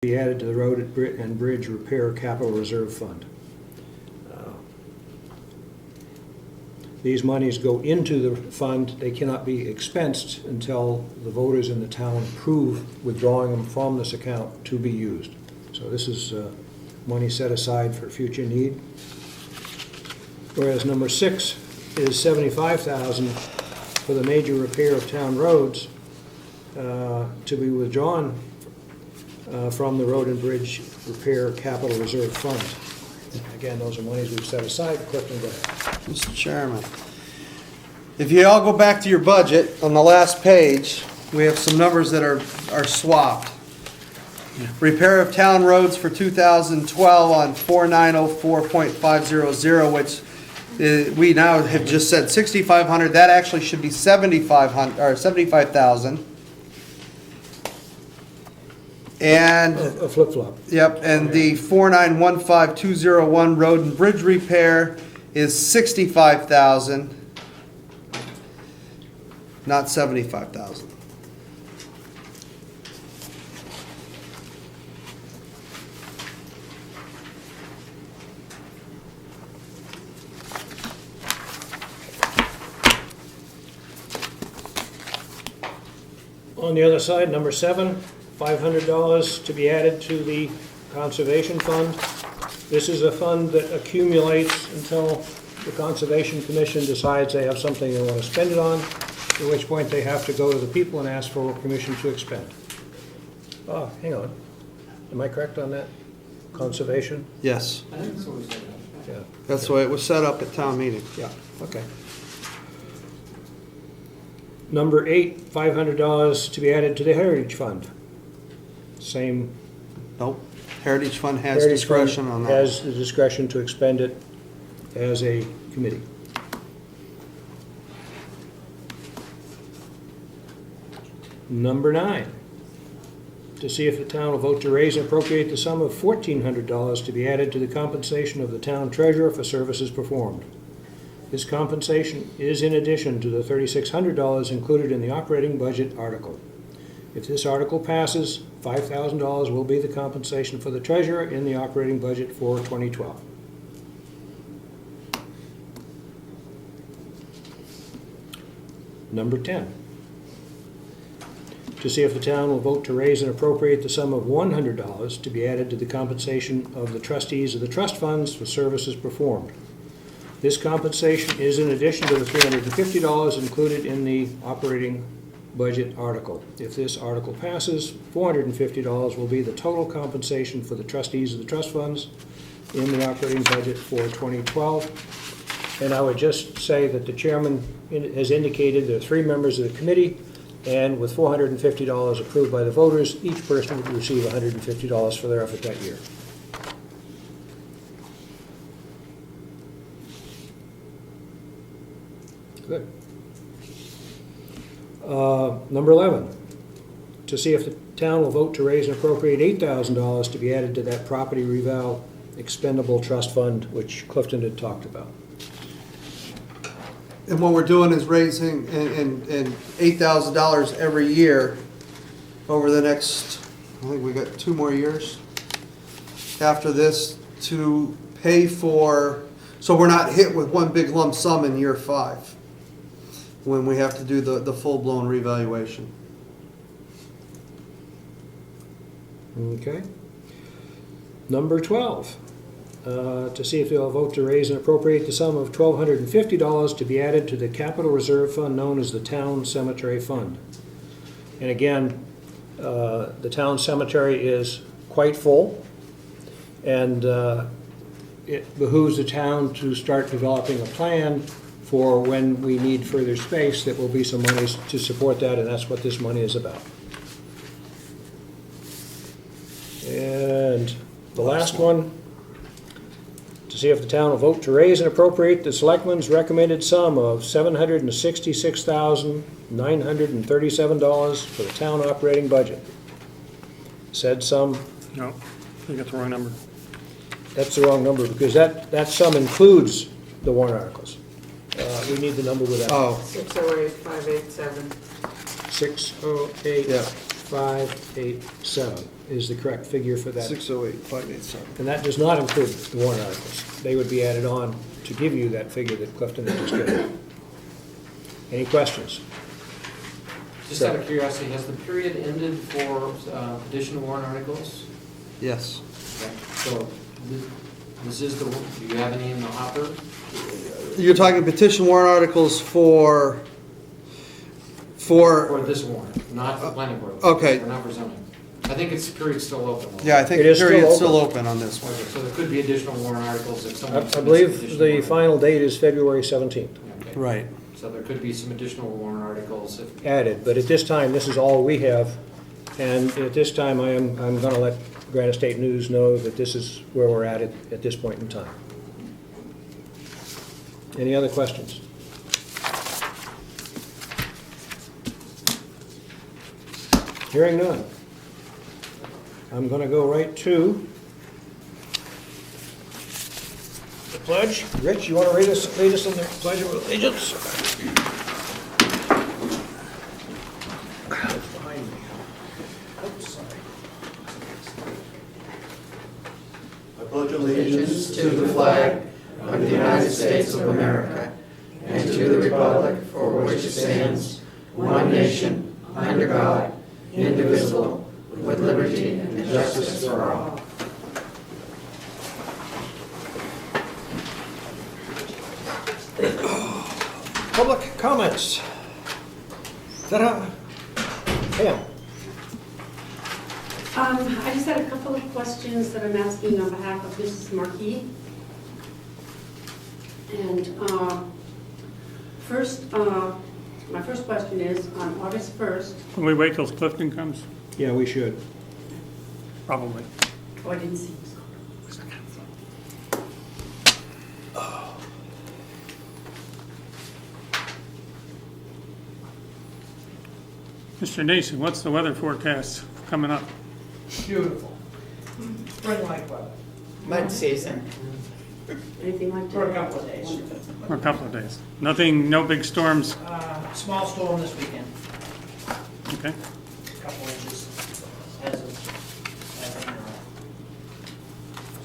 be added to the Road and Bridge Repair Capital Reserve Fund. These monies go into the fund. They cannot be expensed until the voters in the town approve withdrawing them from this account to be used. So this is money set aside for future need. Whereas number 6 is $75,000 for the major repair of town roads to be withdrawn from the Road and Bridge Repair Capital Reserve Fund. Again, those are monies we've set aside. Clifton, go ahead. Mr. Chairman, if you all go back to your budget, on the last page, we have some numbers that are swapped. Repair of town roads for 2012 on 4904.500, which we now have just said 6,500. That actually should be 7,500 or 75,000. And A flip-flop. yep, and the 4915201 road and bridge repair is 65,000, not 75,000. On the other side, number 7, $500 to be added to the Conservation Fund. This is a fund that accumulates until the Conservation Commission decides they have something they want to spend it on, at which point they have to go to the people and ask for permission to expend. Oh, hang on. Am I correct on that? Conservation? Yes, Yeah. that's the way it was set up at town meeting. Yeah, okay. Number 8, $500 to be added to the Heritage Fund. Same. Nope, Heritage Fund has Heritage discretion Fund on that. has the discretion to expend it as a committee. Number 9, to see if the town will vote to raise and appropriate the sum of $1,400 to be added to the compensation of the town treasurer for services performed. This compensation is in addition to the $3,600 included in the operating budget article. If this article passes, $5,000 will be the compensation for the treasurer in the operating budget for 2012. Number 10, to see if the town will vote to raise and appropriate the sum of $100 to be added to the compensation of the trustees of the trust funds for services performed. This compensation is in addition to the $350 included in the operating budget article. If this article passes, $450 will be the total compensation for the trustees of the trust funds in the operating budget for 2012. And I would just say that the chairman has indicated there are 3 members of the committee, and with $450 approved by the voters, each person would receive $150 for their effort that year. Good. Number 11, to see if the town will vote to raise and appropriate $8,000 to be added to that property reval expendable trust fund, which Clifton had talked about. And what we're doing is raising in $8,000 every year over the next, I think we got 2 more years after this to pay for, so we're not hit with one big lump sum in year 5 when we have to do the full-blown revaluation. Okay. Number 12, to see if they'll vote to raise and appropriate the sum of $1,250 to be added to the capital reserve fund known as the Town Cemetery Fund. And again, the town cemetery is quite full, and it behooves the town to start developing a plan for when we need further space. That will be some money to support that, and that's what this money is about. And the last one, to see if the town will vote to raise and appropriate the selectmen's recommended sum of $766,937 for the town operating budget. Said sum, No, you got the wrong number. that's the wrong number, because that sum includes the warrant articles. We need the number without. Oh, 608-587. 608 Yeah. 587. is the correct figure for that. 608,587. And that does not include the warrant articles. They would be added on to give you that figure that Clifton had just given. Any questions? Just out of curiosity, has the period ended for additional warrant articles? Yes. Okay. So this is the, do you have any in the hopper? You're talking petition warrant articles for For this warrant, not for planning board. Okay. Or not for zoning. I think it's period's still open. Yeah, I think It the is still period's still open. open on this one. Okay, so there could be additional warrant articles if I someone. I submits believe additional the warrant. final date is February 17th Okay. Right. So there could be some additional warrant articles if, added, but at this time, this is all we have. And at this time, I'm going to let Granite State News know that this is where we're at this point in time. Any other questions? Hearing none. I'm going to go right to the pledge. Rich, you want to lead us in the Pledge of Allegiance? It's behind me. Oops, sorry. I pledge allegiance to the flag of the United States of America and to the republic for which it stands, one nation, under God, indivisible, with liberty and justice for all. Public comments. Ta-da. Pam. I just had a couple of questions that I'm asking on behalf of Mrs. Markey. And my first question is, on August 1st, Can we wait till Clifton comes? Yeah, we should. Probably. oh, I didn't see this. Mr. Nason, what's the weather forecast coming up? Beautiful. Spring-like weather Mud season. Anything like that? for a couple of days. For a couple of days. Nothing, no big storms? Small storm this weekend, Okay. a couple inches as of now.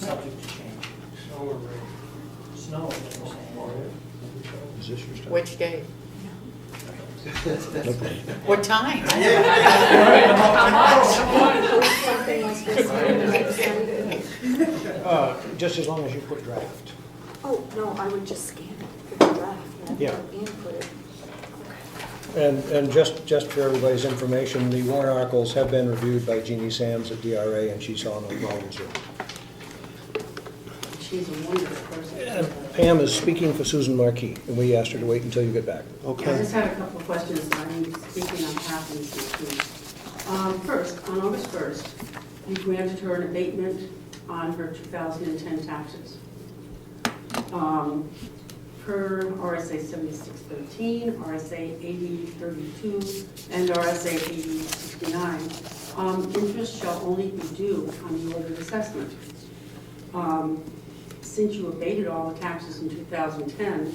Subject to change. Snow or rain? Snow, as we're saying. Is this your stuff? Which day? Okay. What time? Just as long as you put draft. Oh, no, I would just scan it for the draft and Yeah. input it. And just for everybody's information, the warrant articles have been reviewed by Jeannie Sams at DRA, and she saw no problems with it. She's a wonderful person. And Pam is speaking for Susan Markey, and we asked her to wait until you get back. I Okay. just had a couple of questions that I'm speaking on behalf of Mrs. Markey. First, on August 1st, you granted her an abatement on her 2010 taxes. Per RSA 7613, RSA 8032, and RSA 8069, interest shall only be due on the ordered assessment. Since you abated all the taxes in 2010,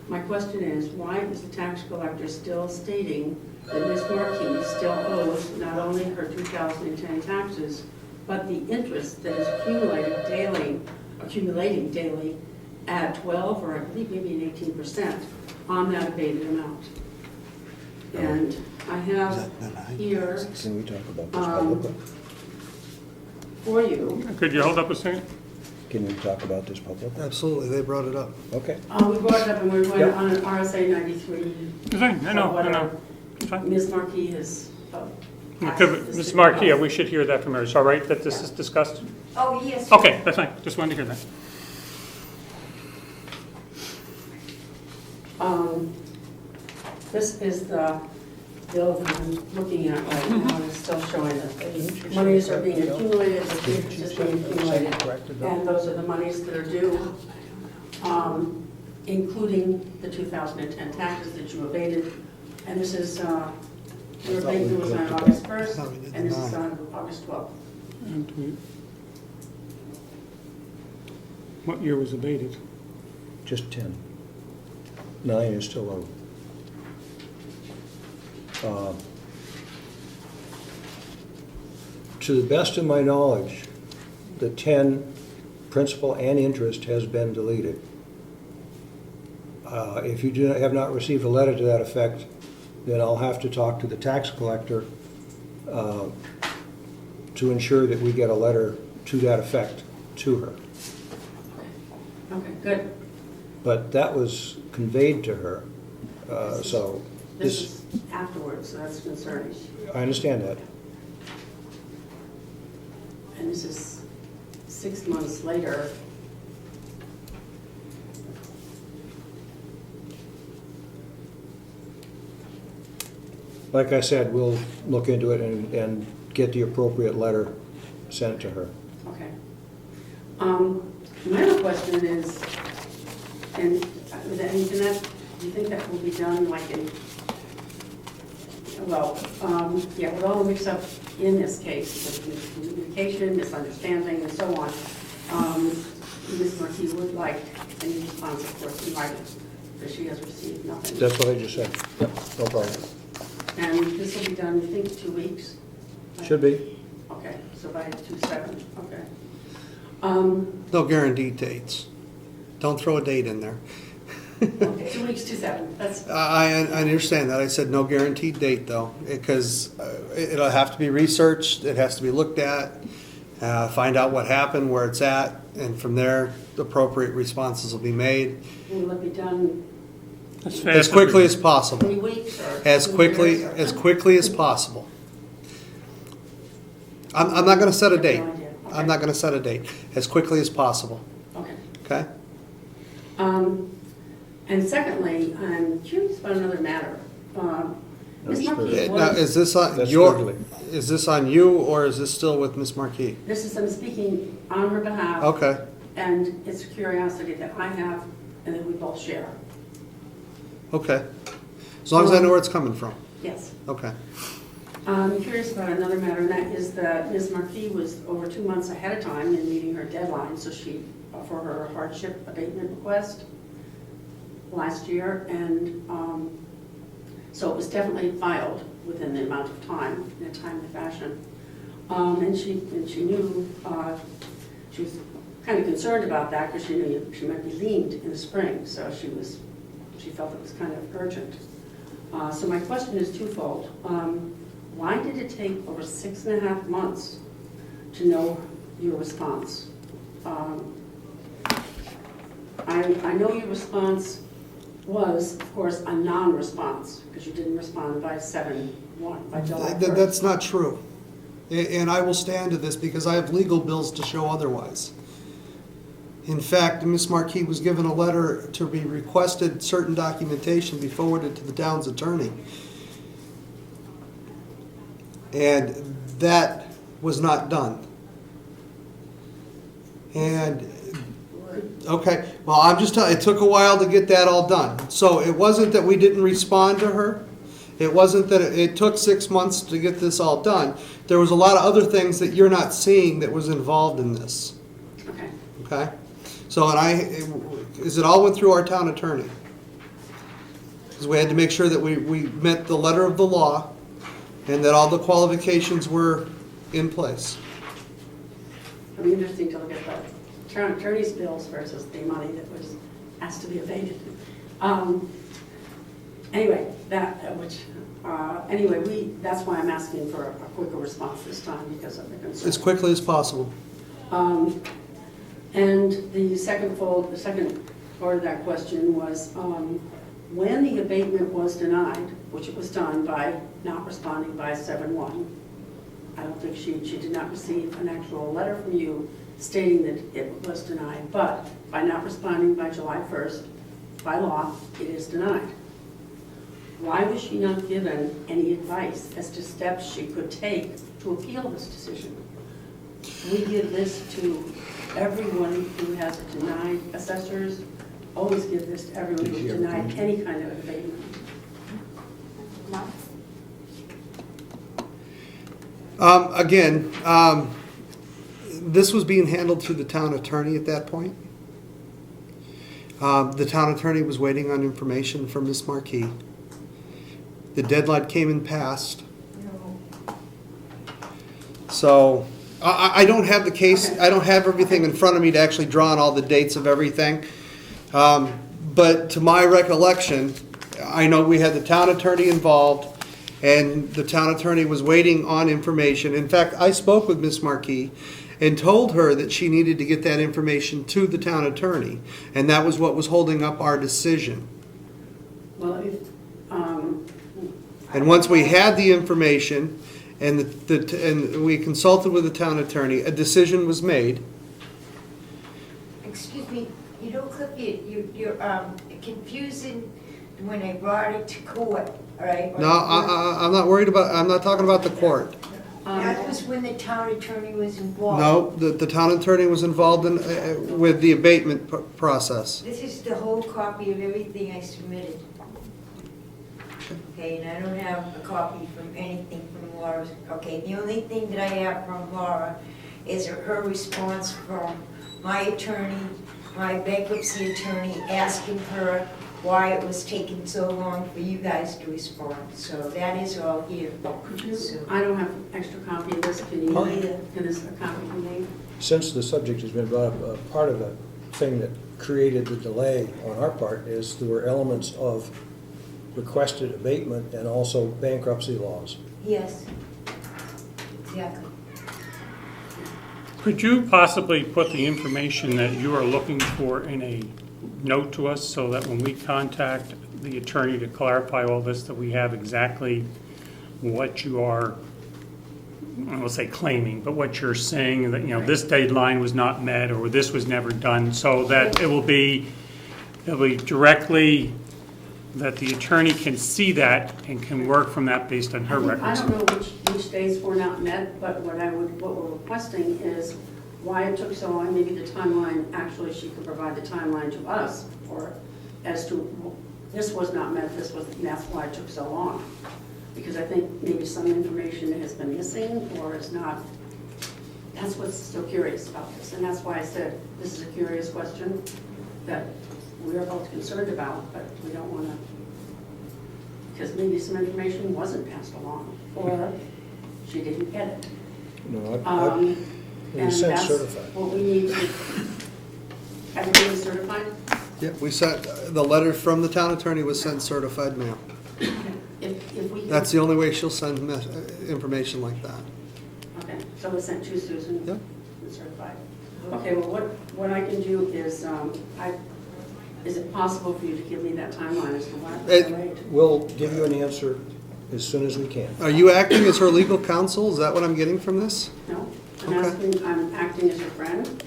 my question is, why is the tax collector still stating that Ms. Markey still owes not only her 2010 taxes, but the interest that is accumulating daily at 12, or I believe maybe an 18% on that abated amount? And I have here Can we talk about this publicly? for you, Could you hold up a second? Can we talk about this publicly? Absolutely, they brought it up. Okay. we brought it up and we're going Yep. on an RSA 93. Is that- I know, I know. It's fine. Ms. Markey has. Ms. Marquis, we should hear that from her. It's all right that this is discussed? Oh, yes. Okay, that's fine. Just wanted to hear that. This is the bill that I'm looking at right now, it's still showing that the monies are being accumulated, the interest is being accumulated, and those are the monies that are due, including the 2010 taxes that you abated. And this is, your abatement was on August 1st, and this is on August 12th. What year was abated? Just 10. 9 is still owed. to the best of my knowledge, the 10 principal and interest has been deleted. If you have not received a letter to that effect, then I'll have to talk to the tax collector to ensure that we get a letter to that effect to her. Okay, good. But that was conveyed to her, so This this, is afterwards, so that's concerning. I understand that. And this is 6 months later. Like I said, we'll look into it and get the appropriate letter sent to her. Okay. My other question is, and that, do you think that will be done like in, well, yeah, with all the mix-up in this case, with communication, misunderstanding, and so on, Ms. Marquis would like any response, of course, in writing, because she has received nothing. That's what I just said. Yep, no problem. And this will be done, you think, 2 weeks? Should be. Okay, so by 2/7, okay. No guaranteed dates. Don't throw a date in there. Okay, 2 weeks, 2/7, that's, I understand that. I said no guaranteed date, though, because it'll have to be researched, it has to be looked at, find out what happened, where it's at, and from there, the appropriate responses will be made will it be done As as fast quickly we- as possible. 3 weeks or? As 2 quickly, years or- as quickly as possible. I'm not gonna set a date. No idea. Okay. I'm not gonna set a date. As quickly as possible, Okay. okay? And secondly, I'm curious about another matter. Ms. Marquis Now, was, is this on That's your, squiggly. is this on you, or is this still with Ms. Marquis? this is, I'm speaking on her behalf. Okay, And it's a curiosity that I have and that we both share. okay. As long as I know where it's coming from, Yes. okay. I'm curious about another matter, and that is that Ms. Marquis was over 2 months ahead of time in meeting her deadline, so she, for her hardship abatement request last year, and so it was definitely filed within the amount of time, in a timely fashion. And she knew, she was kind of concerned about that because she knew she might be leaned in the spring, so she felt it was kind of urgent. So my question is twofold. Why did it take over 6.5 months to know your response? I know your response was, of course, a non-response, because you didn't respond by 7/1, by July 1st. That's not true. And I will stand to this because I have legal bills to show otherwise. In fact, Ms. Marquis was given a letter to be requested certain documentation be forwarded to the town's attorney. And that was not done. And, okay, well, I'm just telling, it took a while to get that all done. So it wasn't that we didn't respond to her. It wasn't that it took 6 months to get this all done. There was a lot of other things that you're not seeing that was involved in this, Okay. okay? So, it all went through our town attorney. Because we had to make sure that we met the letter of the law and that all the qualifications were in place. It'll be interesting to look at the town attorney's bills versus the money that was asked to be evaded. Anyway, that's why I'm asking for a quicker response this time, because of the concern. As quickly as possible. And the second part of that question was, when the abatement was denied, which it was done by not responding by 7/1, I don't think she did not receive an actual letter from you stating that it was denied, but by not responding by July 1st, by law, it is denied. Why was she not given any advice as to steps she could take to appeal this decision? We give this to everyone who has a denied, assessors always give this to everyone who's denied any kind of abatement. No? Again, this was being handled through the town attorney at that point. The town attorney was waiting on information from Ms. Marquis. The deadline came and passed. So, I don't have the case, I don't have everything in front of me to actually draw on all the dates of everything. But to my recollection, I know we had the town attorney involved, and the town attorney was waiting on information. In fact, I spoke with Ms. Marquis and told her that she needed to get that information to the town attorney, and that was what was holding up our decision. Well, if, And once we had the information, and and we consulted with the town attorney, a decision was made. Excuse me, you know, Cliff, you're confusing when I brought it to court, all right? No, I'm not worried about, I'm not talking about the court. That was when the town attorney was involved. No, the town attorney was involved in, with the abatement process. This is the whole copy of everything I submitted. Okay, and I don't have a copy from anything from Laura. Okay, the only thing that I have from Laura is her response from my attorney, my bankruptcy attorney, asking her why it was taking so long for you guys to respond. So that is all here. could you, So- I don't have an extra copy of this, can you, Oh. can this a copy from me? Since the subject has been brought up, part of the thing that created the delay on our part is there were elements of requested abatement and also bankruptcy laws. Yes, exactly. Could you possibly put the information that you are looking for in a note to us so that when we contact the attorney to clarify all this, that we have exactly what you are, I won't say claiming, but what you're saying, that, you know, this deadline was not met or this was never done, so that it'll be directly, that the attorney can see that and can work from that based on her I records. don't know which days were not met, but what we're requesting is why it took so long, maybe the timeline, actually she could provide the timeline to us, or as to, this was not met, this was, and that's why it took so long. Because I think maybe some information has been missing or is not, that's what's so curious about this. And that's why I said, this is a curious question that we're both concerned about, but we don't want to, because maybe some information wasn't passed along, or she didn't get it. No, it And was sent that's certified. what we need to, everything is certified? Yeah, we sent, the letter from the town attorney was sent certified mail. If we. That's the only way she'll send information like that. Okay, so it's sent to Susan? Yep. And certified. Okay, well, what I can do is, is it possible for you to give me that timeline as to why? We'll give you an answer as soon as we can. Are you acting as her legal counsel? Is that what I'm getting from this? No, Okay. I'm acting as your friend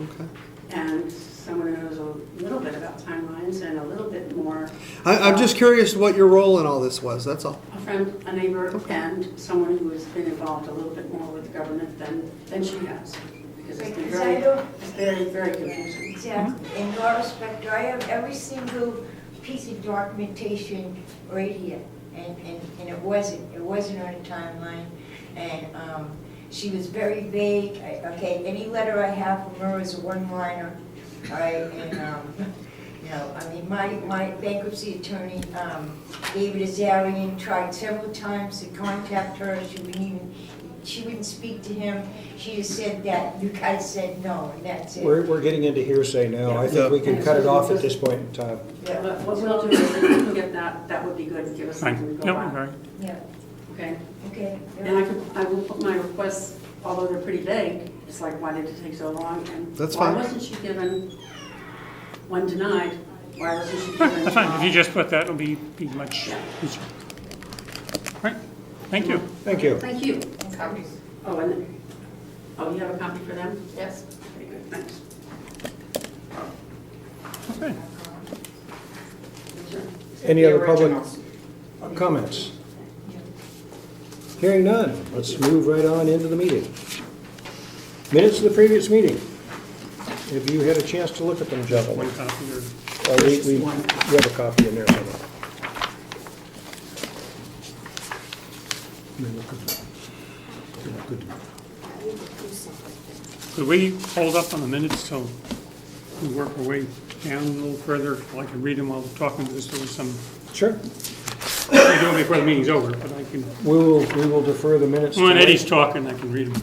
Okay. and someone who knows a little bit about timelines and a little bit more. I'm just curious what your role in all this was, that's all. A friend, a neighbor, and someone who has been involved a little bit more with the government than she has. Because it's been Because I very, don't- it's very, very confusing. Exactly. In your respect, I have every single piece of documentation right here. And it wasn't on a timeline. And she was very vague. Okay, any letter I have from her is a one-liner. All right, and, you know, I mean, my bankruptcy attorney, David Azarian, tried several times to contact her. She wouldn't speak to him. She just said that you guys said no, and that's it. We're getting into hearsay now. I think we can cut it off at this point in time. Yeah, But what we'll do is, if we can get that would be good, and give us Fine. something to Yep, go by. right. yeah, Okay? okay. And I will put my requests, although they're pretty vague, it's like, why did it take so long? And That's why fine. wasn't she given, when denied, why wasn't she Sure, given? that's fine. If you just put that, it'll be much Yeah. easier. Right, thank you. Thank you. Thank you. Copies. Oh, and, oh, you have a copy for them? Yes. Very good, thanks. Okay. Sure. Any other public comments? Hearing none, let's move right on into the meeting. Minutes of the previous meeting. Have you had a chance to look at them, gentlemen? One copy or? We have a copy in there somewhere. Could we hold up on the minutes till we work our way down a little further? I can read them while we're talking, because there was some, Sure. I do it before the meeting's over, but I can, We will defer the minutes. when to Eddie's talking, I can read them.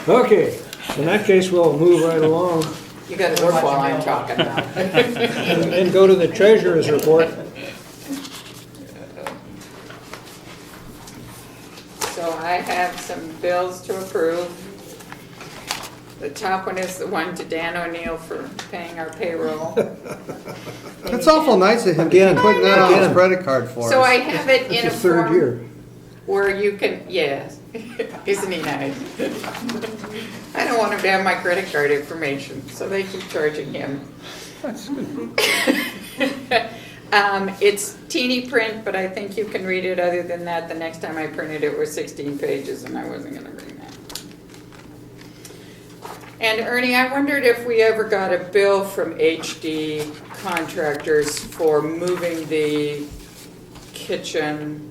Okay, in that case, we'll move right along You gotta work while I'm talking now. and go to the treasurer's report. So I have some bills to approve. The top one is the one to Dan O'Neill for paying our payroll. It's awful nice of him to keep putting that on his credit card for us. So I have it in It's a the third form year. where you can, yes, isn't he nice? I don't want him to have my credit card information, so they keep charging him. That's good. It's teeny print, but I think you can read it. Other than that, the next time I printed it was 16 pages and I wasn't gonna bring that. And Ernie, I wondered if we ever got a bill from HD Contractors for moving the kitchen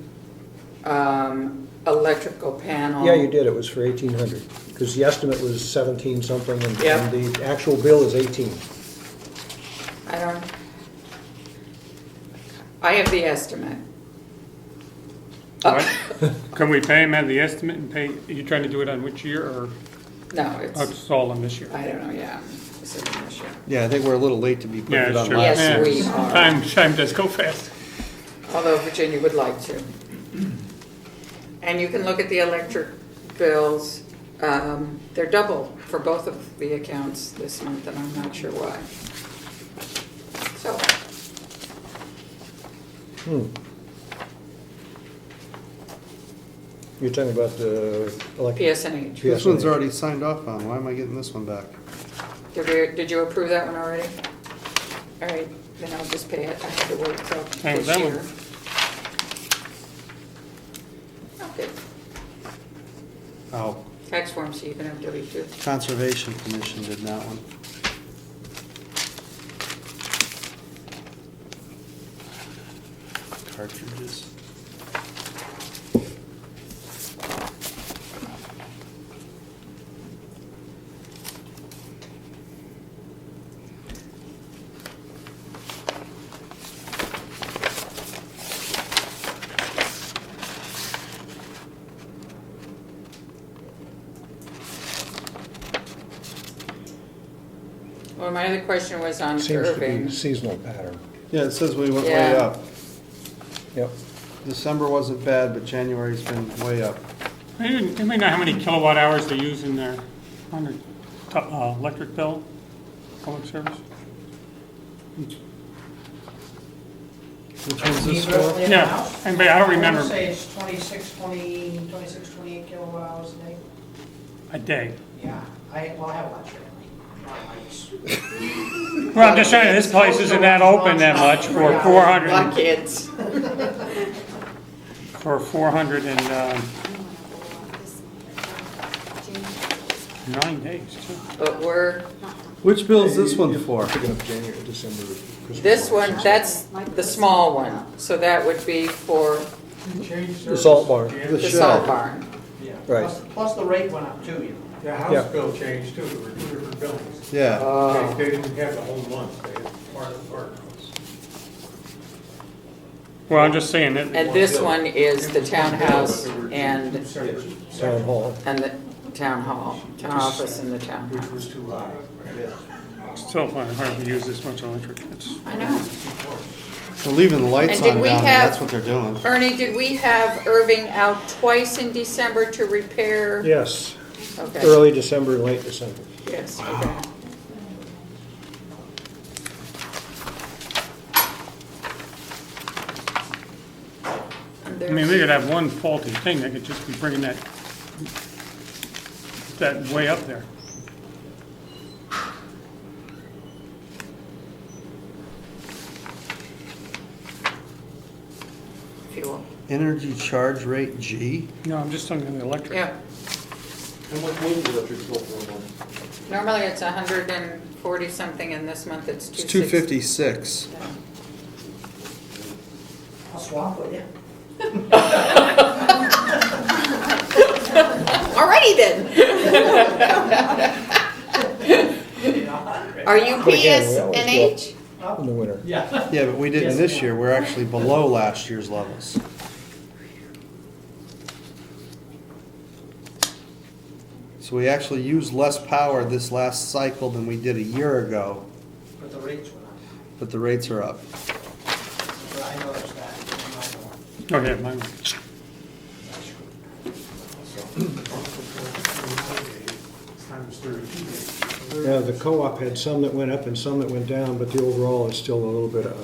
electrical panel. Yeah, you did, it was for 1,800, because the estimate was 17 something, and Yep. the actual bill is 18. I have the estimate. What? Can we pay him at the estimate and pay, are you trying to do it on which year, or No, oh, it's, it's all on this year? I don't know, yeah. It's in this year. Yeah, I think we're a little late to be putting Yeah, it it's on true. last. Yes, Yeah. we are. Time does go fast. Although Virginia would like to. And you can look at the electric bills. They're double for both of the accounts this month, and I'm not sure why. So, You're talking about the electric. PSNH. This one's already signed off on. Why am I getting this one back? Did you approve that one already? All right, then I'll just pay it. I have to wait till Hey, this that year. one. Okay, Oh, tax form, so you can have W-2. Conservation Commission did that one. Cartridges. Well, my other question was on Seems to Irving. be seasonal pattern. Yeah, it says we went way Yeah. up. Yep. December wasn't bad, but January's been way up. You may know how many kilowatt hours they use in their, on their electric bill, public service? Which one's this Can you roughly for? Yeah, amount? anybody, I don't remember. I want to say it's 26, 28 kilowatt hours a day. A day. Yeah, I have electric. Not lights. Well, I'm just saying, this place isn't that open that much for My 400, kids. for 409 days, too. But we're, Which bill is this one for? Picking up January, December. Christmas this lights. one, that's the small one. So that would be for The salt barn. The the salt shed. barn. Right. Plus the rate went up too, you know. The Yeah. house bill changed too, there were two different billings. Yeah. They didn't have the whole month, they had part of the Well, I'm just saying that, And this one is the townhouse and Town hall. the town hall, town office and the which townhouse. was too high. still find it hard to use this much electric. It's, I know. They're leaving the lights And did on we down there, have- that's what they're doing. Ernie, did we have Irving out twice in December to repair? Yes, Okay, early December and late December. yes, okay. And I mean, we could have one faulty thing, they could just be bringing that way up there. Fuel. Energy charge rate G? No, I'm just talking the electric. Yeah, How much was the electric bill for a month? normally it's 140 something and this month it's It's 260. 256. Yeah. I'll swap with you. Alrighty then. Are you But again, we always PSNH? up? in the winter. Yeah. Yeah, but we didn't Yes, this ma'am. year. We're actually below last year's levels. So we actually used less power this last cycle than we did a year ago, But the rates went up. but the rates are up. But I noticed that in my home. Oh, yeah, mine. Yeah, the co-op had some that went up and some that went down, but the overall is still a little bit up.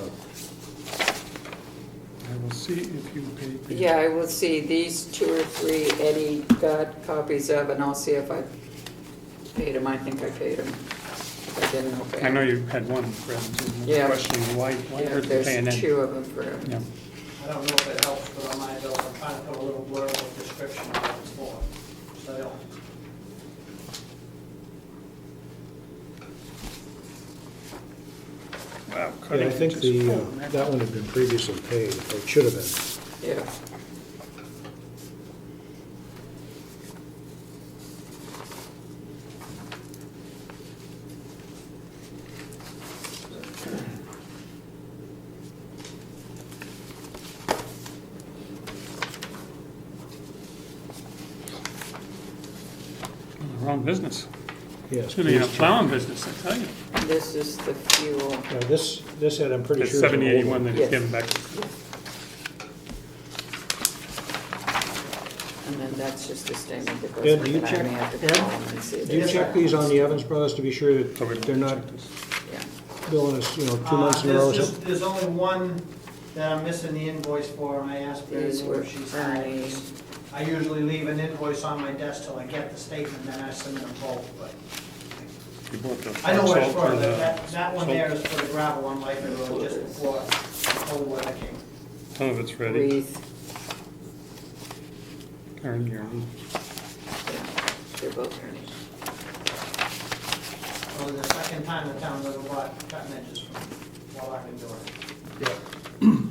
I will see if you paid. Yeah, I will see these 2 or 3 Eddie got copies of, and I'll see if I paid him. I think I paid him. If I didn't, I'll pay him. I know you had one, Fred, Yeah. questioning why Yeah, are they paying there's in? 2 of them for him. Yeah. I don't know if it helps, but on my bill, I'm trying to put a little blurb of description of what it's for. So I don't. Wow. Yeah, cutting I think edges. the, Oh, man. that one had been previously paid, or it should have been. Yeah. Wrong business. Yes. It's gonna be in a please check. plowing business, I tell you. This is the fuel. Yeah, this had, I'm pretty It's sure. is an old 7081 one. that he's Yes. given back. And then that's just a statement that goes Ed, with do you it. I check- may have to Ed, call them and see if Do you there's check a- these on the Evans Brothers to be sure So we that don't they're not check this. Yeah. billing us, 2 months in a row or something? There's only one that I'm missing the invoice for, and I asked Mary These Lou were if she's had it. Ernie's. I usually leave an invoice on my desk till I get the statement, then I submit them both, but You bought the I know what it's salt for. or the That one salt? there is for the gravel on Life Road just before cold weather came. Some of it's ready. Wreath. Ernie, Yeah. They're both Ernie's. Well, the second time the town does a lot cutting edges from what I've been doing.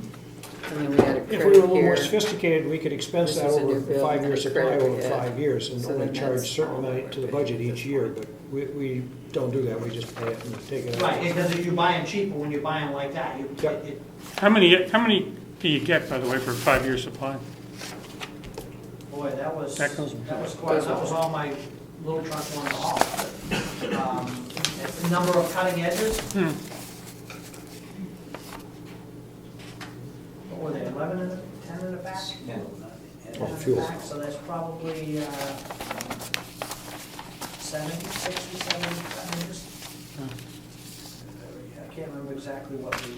And then we had a If we were a credit little more here. sophisticated, we could expense This that is a over new a bill and 5-year a supply credit over we had. 5 years and So only then charge a that's certain all amount we're to the paying budget for each this year, month. but we don't do that, we just pay it and take it out. Right, because if you buy them cheaper when you buy them like that, Yep. How many do you get, by the way, for a 5-year supply? boy, that was That goes- quite, that was all my little truck wanted to haul. The number of cutting edges, what were they, 11 in the, 10 in the back? 10 Oh, in the fuel. back, so that's probably 70, 60, 70 cutting edges. I can't remember exactly what we,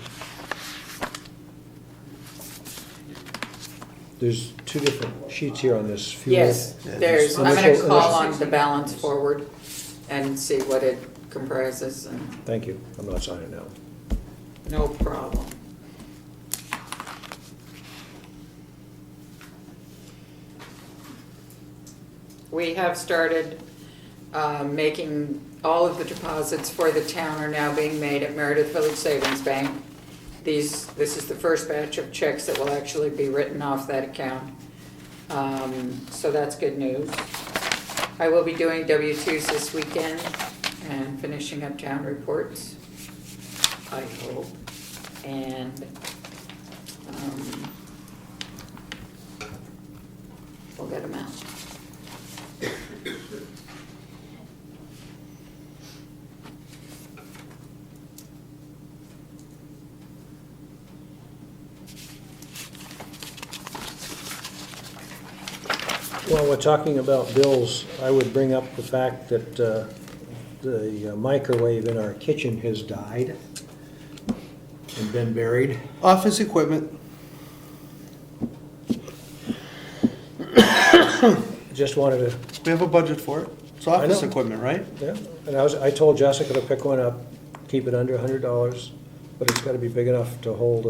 There's 2 different sheets here on this fuel. Yes, there's, I'm gonna Initial- call on the balance forward and see what it comprises, and Thank you, I'm not signing now. no problem. We have started making, all of the deposits for the town are now being made at Meredith Village Savings Bank. This is the first batch of checks that will actually be written off that account. So that's good news. I will be doing W-2s this weekend and finishing up town reports, I hope. And we'll get them out. While we're talking about bills, I would bring up the fact that the microwave in our kitchen has died and been buried. Office equipment. Just wanted to, We have a budget for it. It's I office know. equipment, right? yeah, and I told Jessica to pick one up, keep it under $100, but it's gotta be big enough to hold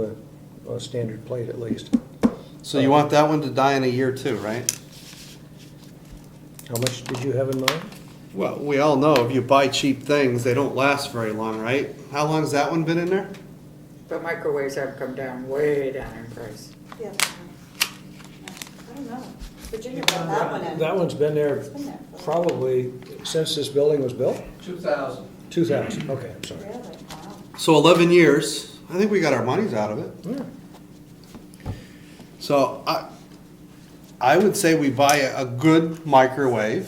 a standard plate at least. So you want that one to die in a year too, right? How much did you have in mind? Well, we all know if you buy cheap things, they don't last very long, right? How long has that one been in there? But microwaves have come down, way down in price. Yeah. I don't know. Virginia brought that one in. That one's been there It's been there for- probably since this building was built? 2,000. 2000, okay, I'm sorry. Really? Wow. So 11 years, I think we got our monies out of it. Yeah. So I would say we buy a good microwave